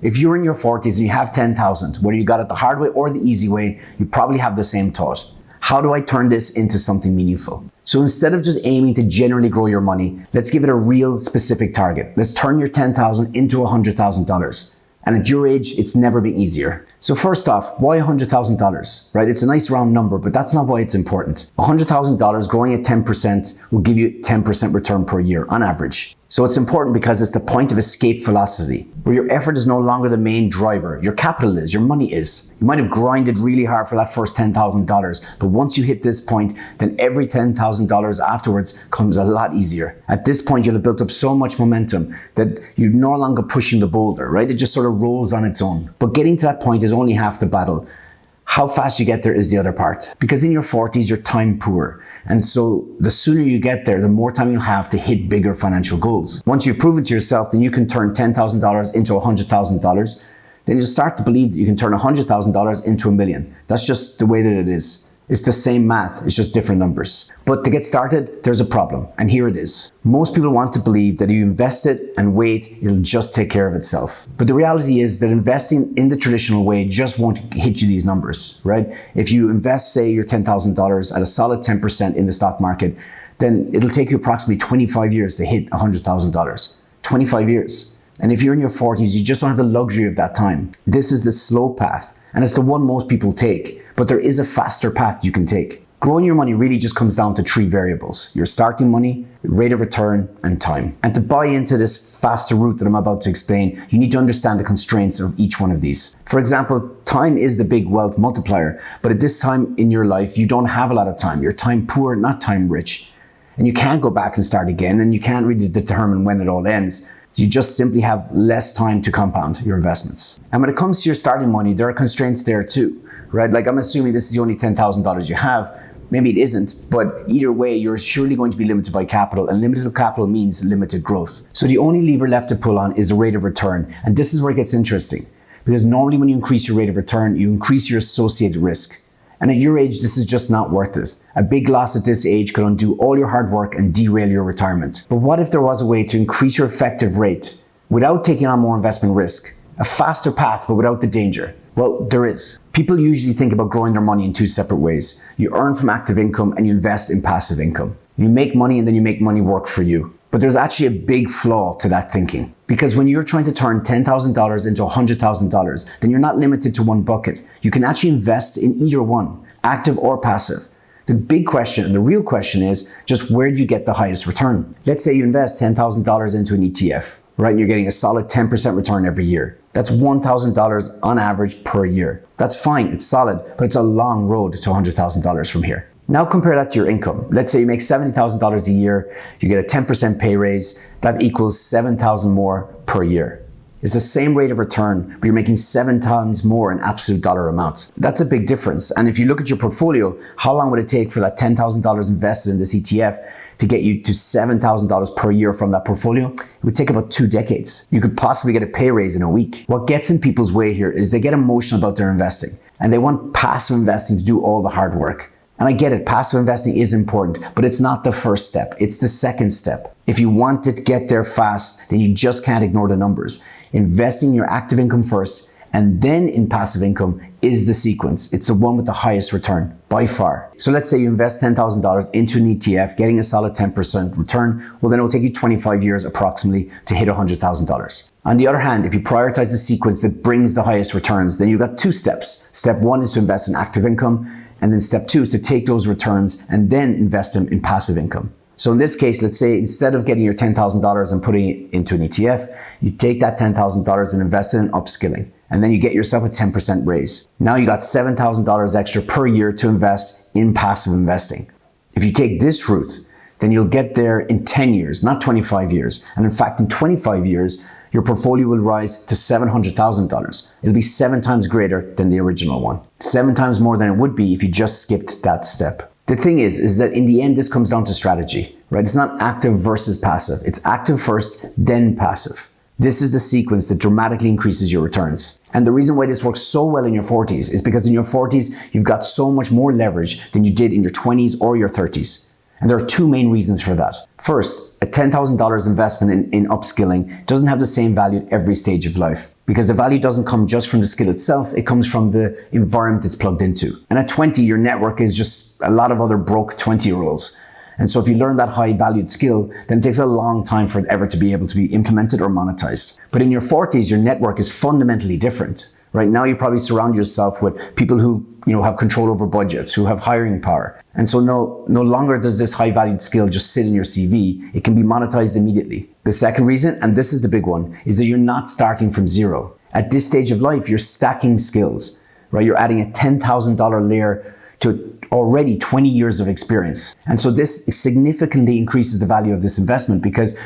If you're in your 40s and you have 10,000, whether you got it the hard way or the easy way, you probably have the same thought. How do I turn this into something meaningful? So instead of just aiming to generally grow your money, let's give it a real specific target. Let's turn your 10,000 into $100,000. And at your age, it's never been easier. So first off, why $100,000, right? It's a nice round number, but that's not why it's important. $100,000 growing at 10% will give you 10% return per year on average. So it's important because it's the point of escape velocity, where your effort is no longer the main driver. Your capital is, your money is. You might have grinded really hard for that first $10,000, but once you hit this point, then every $10,000 afterwards comes a lot easier. At this point, you'll have built up so much momentum that you're no longer pushing the boulder, right? It just sort of rolls on its own. But getting to that point is only half the battle. How fast you get there is the other part. Because in your 40s, you're time poor. And so the sooner you get there, the more time you'll have to hit bigger financial goals. Once you've proven to yourself, then you can turn $10,000 into $100,000. Then you'll start to believe that you can turn $100,000 into $1 million. That's just the way that it is. It's the same math, it's just different numbers. But to get started, there's a problem, and here it is. Most people want to believe that if you invest it and wait, it'll just take care of itself. But the reality is that investing in the traditional way just won't hit you these numbers, right? If you invest, say, your $10,000 at a solid 10% in the stock market, then it'll take you approximately 25 years to hit $100,000. 25 years. And if you're in your 40s, you just don't have the luxury of that time. This is the slow path, and it's the one most people take. But there is a faster path you can take. Growing your money really just comes down to 3 variables: your starting money, rate of return, and time. And to buy into this faster route that I'm about to explain, you need to understand the constraints of each one of these. For example, time is the big wealth multiplier, but at this time in your life, you don't have a lot of time. You're time poor, not time rich. And you can't go back and start again, and you can't really determine when it all ends. You just simply have less time to compound your investments. And when it comes to your starting money, there are constraints there too, right? Like, I'm assuming this is the only $10,000 you have. Maybe it isn't, but either way, you're surely going to be limited by capital, and limited capital means limited growth. So the only lever left to pull on is the rate of return. And this is where it gets interesting, because normally when you increase your rate of return, you increase your associated risk. And at your age, this is just not worth it. A big loss at this age could undo all your hard work and derail your retirement. But what if there was a way to increase your effective rate without taking on more investment risk? A faster path, but without the danger? Well, there is. People usually think about growing their money in 2 separate ways. You earn from active income and you invest in passive income. You make money and then you make money work for you. But there's actually a big flaw to that thinking. Because when you're trying to turn $10,000 into $100,000, then you're not limited to one bucket. You can actually invest in either one, active or passive. The big question, and the real question, is just where do you get the highest return? Let's say you invest $10,000 into an ETF, right? And you're getting a solid 10% return every year. That's $1,000 on average per year. That's fine, it's solid, but it's a long road to $100,000 from here. Now compare that to your income. Let's say you make $70,000 a year, you get a 10% pay raise, that equals $7,000 more per year. It's the same rate of return, but you're making 7 times more in absolute dollar amount. That's a big difference. And if you look at your portfolio, how long would it take for that $10,000 invested in this ETF to get you to $7,000 per year from that portfolio? It would take about 2 decades. You could possibly get a pay raise in a week. What gets in people's way here is they get emotional about their investing, and they want passive investing to do all the hard work. And I get it, passive investing is important, but it's not the first step, it's the second step. If you want to get there fast, then you just can't ignore the numbers. Investing in your active income first, and then in passive income is the sequence. It's the one with the highest return, by far. So let's say you invest $10,000 into an ETF, getting a solid 10% return. Well, then it will take you 25 years approximately to hit $100,000. On the other hand, if you prioritize the sequence that brings the highest returns, then you've got 2 steps. Step 1 is to invest in active income, and then step 2 is to take those returns and then invest them in passive income. So in this case, let's say instead of getting your $10,000 and putting it into an ETF, you take that $10,000 and invest it in upskilling. And then you get yourself a 10% raise. Now you got $7,000 extra per year to invest in passive investing. If you take this route, then you'll get there in 10 years, not 25 years. And in fact, in 25 years, your portfolio will rise to $700,000. It'll be 7 times greater than the original one. 7 times more than it would be if you just skipped that step. The thing is that in the end, this comes down to strategy, right? It's not active versus passive. It's active first, then passive. This is the sequence that dramatically increases your returns. And the reason why this works so well in your 40s is because in your 40s, you've got so much more leverage than you did in your 20s or your 30s. And there are two main reasons for that. First, a $10,000 investment in upskilling doesn't have the same value at every stage of life, because the value doesn't come just from the skill itself, it comes from the environment it's plugged into. And at 20, your network is just a lot of other broke 20-year-olds. And so if you learn that high valued skill, then it takes a long time for it ever to be able to be implemented or monetized. But in your 40s, your network is fundamentally different. Right now, you probably surround yourself with people who have control over budgets, who have hiring power. And so no longer does this high valued skill just sit in your CV. It can be monetized immediately. The second reason, and this is the big one, is that you're not starting from zero. At this stage of life, you're stacking skills, right? You're adding a $10,000 layer to already 20 years of experience. And so this significantly increases the value of this investment, because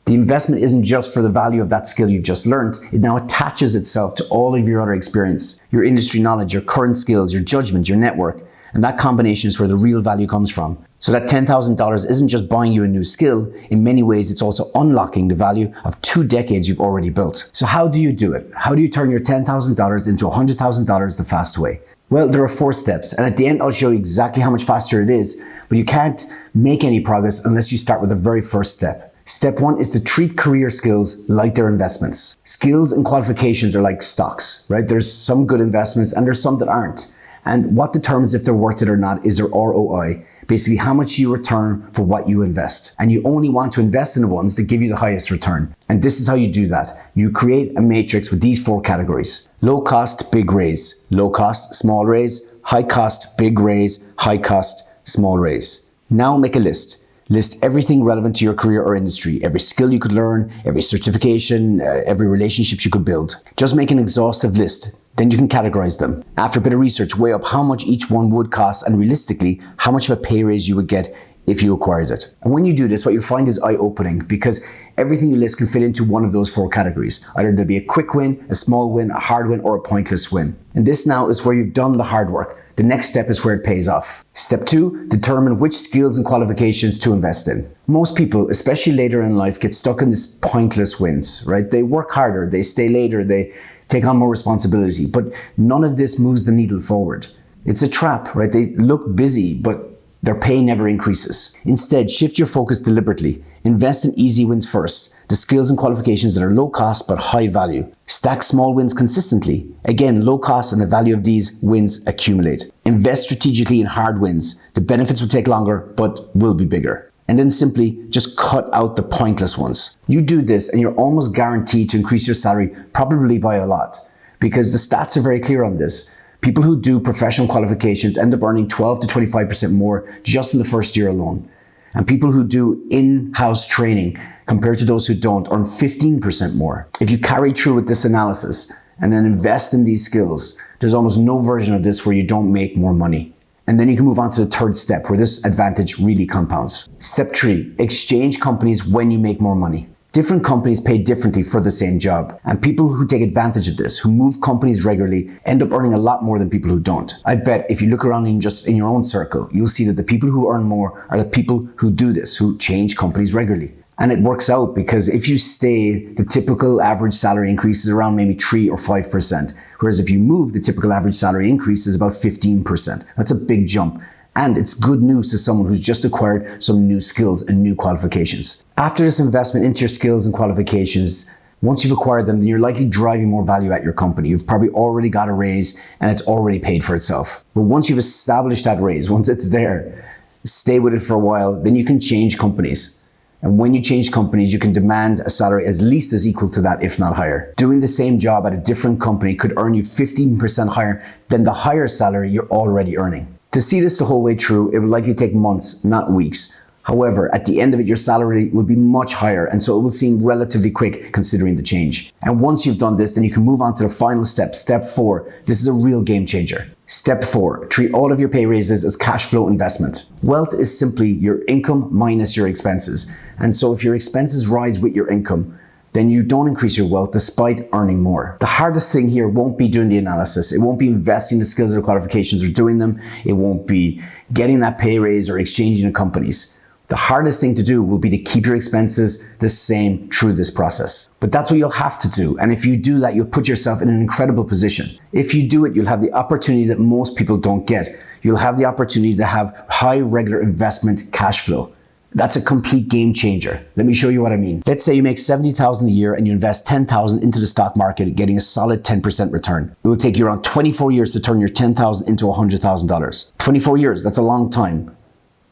the investment isn't just for the value of that skill you've just learned. It now attaches itself to all of your other experience, your industry knowledge, your current skills, your judgment, your network. And that combination is where the real value comes from. So that $10,000 isn't just buying you a new skill. In many ways, it's also unlocking the value of 2 decades you've already built. So how do you do it? How do you turn your $10,000 into $100,000 the fast way? Well, there are 4 steps, and at the end I'll show you exactly how much faster it is, but you can't make any progress unless you start with the very first step. Step 1 is to treat career skills like they're investments. Skills and qualifications are like stocks, right? There's some good investments and there's some that aren't. And what determines if they're worth it or not is their ROI. Basically, how much you return for what you invest. And you only want to invest in the ones that give you the highest return. And this is how you do that. You create a matrix with these 4 categories. Low cost, big raise. Low cost, small raise. High cost, big raise. High cost, small raise. Now make a list. List everything relevant to your career or industry, every skill you could learn, every certification, every relationship you could build. Just make an exhaustive list. Then you can categorize them. After a bit of research, weigh up how much each one would cost and realistically, how much of a pay raise you would get if you acquired it. And when you do this, what you'll find is eye-opening, because everything you list can fit into one of those 4 categories. Either there'll be a quick win, a small win, a hard win, or a pointless win. And this now is where you've done the hard work. The next step is where it pays off. Step 2, determine which skills and qualifications to invest in. Most people, especially later in life, get stuck in this pointless wins, right? They work harder, they stay later, they take on more responsibility, but none of this moves the needle forward. It's a trap, right? They look busy, but their pay never increases. Instead, shift your focus deliberately. Invest in easy wins first, the skills and qualifications that are low cost but high value. Stack small wins consistently. Again, low cost and the value of these wins accumulate. Invest strategically in hard wins. The benefits will take longer but will be bigger. And then simply just cut out the pointless ones. You do this and you're almost guaranteed to increase your salary, probably by a lot, because the stats are very clear on this. People who do professional qualifications end up earning 12 to 25% more just in the first year alone. And people who do in-house training compared to those who don't earn 15% more. If you carry through with this analysis and then invest in these skills, there's almost no version of this where you don't make more money. And then you can move on to the 3rd step, where this advantage really compounds. Step 3, exchange companies when you make more money. Different companies pay differently for the same job, and people who take advantage of this, who move companies regularly, end up earning a lot more than people who don't. I bet if you look around in your own circle, you'll see that the people who earn more are the people who do this, who change companies regularly. And it works out, because if you stay, the typical average salary increase is around maybe 3 or 5%. Whereas if you move, the typical average salary increase is about 15%. That's a big jump. And it's good news to someone who's just acquired some new skills and new qualifications. After this investment into your skills and qualifications, once you've acquired them, then you're likely driving more value at your company. You've probably already got a raise and it's already paid for itself. But once you've established that raise, once it's there, stay with it for a while, then you can change companies. And when you change companies, you can demand a salary at least as equal to that, if not higher. Doing the same job at a different company could earn you 15% higher than the higher salary you're already earning. To see this the whole way through, it will likely take months, not weeks. However, at the end of it, your salary will be much higher, and so it will seem relatively quick considering the change. And once you've done this, then you can move on to the final step, step 4. This is a real game changer. Step 4, treat all of your pay raises as cash flow investment. Wealth is simply your income minus your expenses. And so if your expenses rise with your income, then you don't increase your wealth despite earning more. The hardest thing here won't be doing the analysis. It won't be investing the skills or qualifications or doing them. It won't be getting that pay raise or exchanging the companies. The hardest thing to do will be to keep your expenses the same through this process. But that's what you'll have to do. And if you do that, you'll put yourself in an incredible position. If you do it, you'll have the opportunity that most people don't get. You'll have the opportunity to have high regular investment cash flow. That's a complete game changer. Let me show you what I mean. Let's say you make $70,000 a year and you invest $10,000 into the stock market, getting a solid 10% return. It will take you around 24 years to turn your $10,000 into $100,000. 24 years, that's a long time.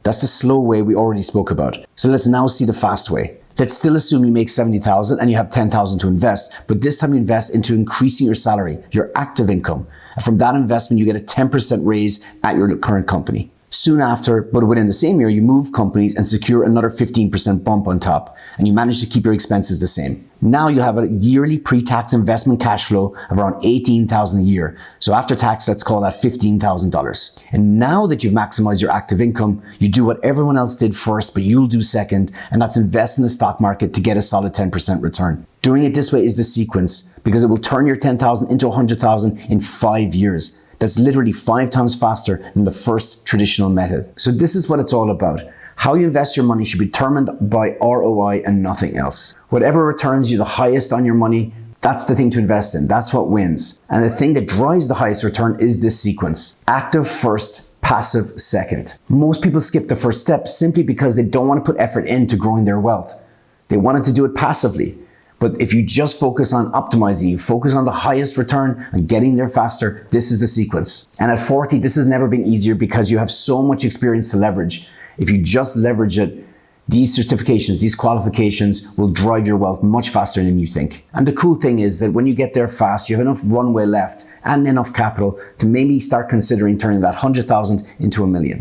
That's the slow way we already spoke about. So let's now see the fast way. Let's still assume you make $70,000 and you have $10,000 to invest, but this time you invest into increasing your salary, your active income. And from that investment, you get a 10% raise at your current company. Soon after, but within the same year, you move companies and secure another 15% bump on top, and you manage to keep your expenses the same. Now you'll have a yearly pre-tax investment cash flow of around $18,000 a year. So after tax, let's call that $15,000. And now that you've maximized your active income, you do what everyone else did first, but you'll do second, and that's invest in the stock market to get a solid 10% return. Doing it this way is the sequence because it will turn your $10,000 into $100,000 in 5 years. That's literally 5 times faster than the first traditional method. So this is what it's all about. How you invest your money should be determined by ROI and nothing else. Whatever returns you the highest on your money, that's the thing to invest in. That's what wins. And the thing that drives the highest return is this sequence. Active first, passive second. Most people skip the first step simply because they don't want to put effort into growing their wealth. They wanted to do it passively. But if you just focus on optimizing, you focus on the highest return and getting there faster, this is the sequence. And at 40, this has never been easier because you have so much experience to leverage. If you just leverage it, these certifications, these qualifications will drive your wealth much faster than you think. And the cool thing is that when you get there fast, you have enough runway left and enough capital to maybe start considering turning that 100,000 into $1 million.